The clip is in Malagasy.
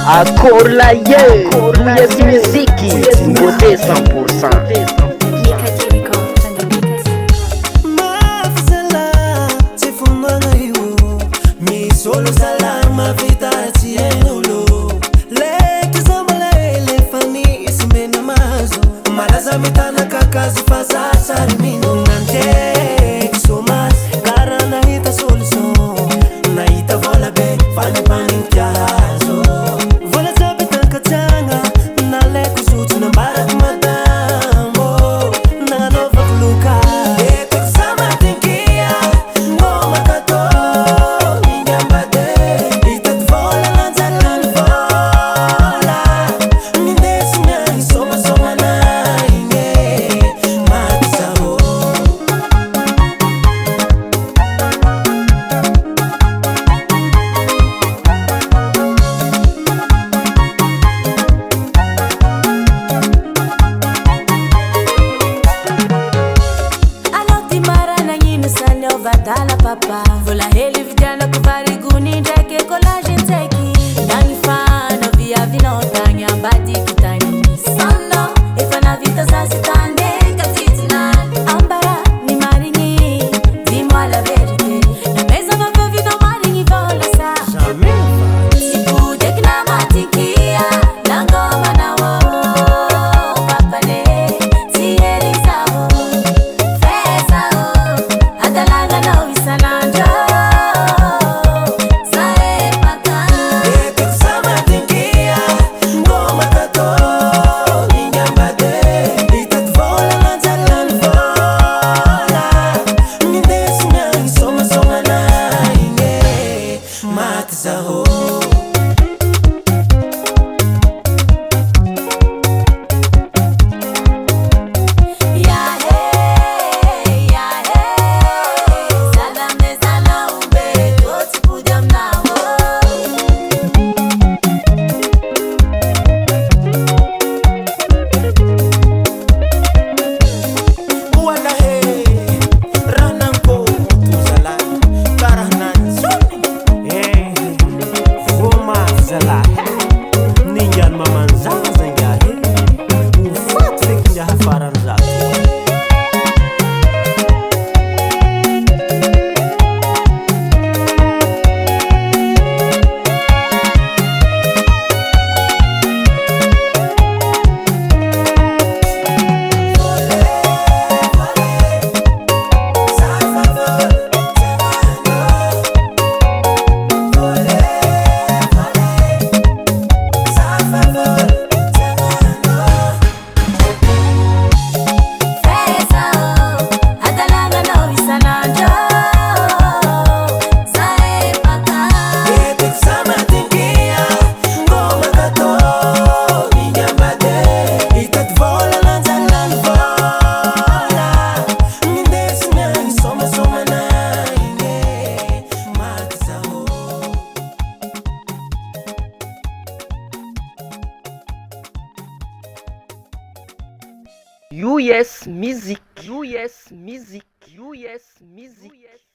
Akola ye, Yes Muziki, beauté 100%. Solo salama vita tienolo leki zamale lefani isimena mazo malaza mitana kakazi faza sarimino nante somas karana hita solution na hita vola be fani pani kiazo vola zabita katanga na leku sutu na barak madamo na nova kuluka eko kusama tinkia ngoma kato Dala papa vola heli vijana kuvariguni ndeke collage teki nani fana via vinota nyambadi kitani sana ifana vita sasa tande katitina ambara ni maringi dimwala verite na meza vako vino maringi vola sa siku dekna matikia na ngoma na wo papa ne sieri sao fesa adalanga na US Music, US Music, US Music.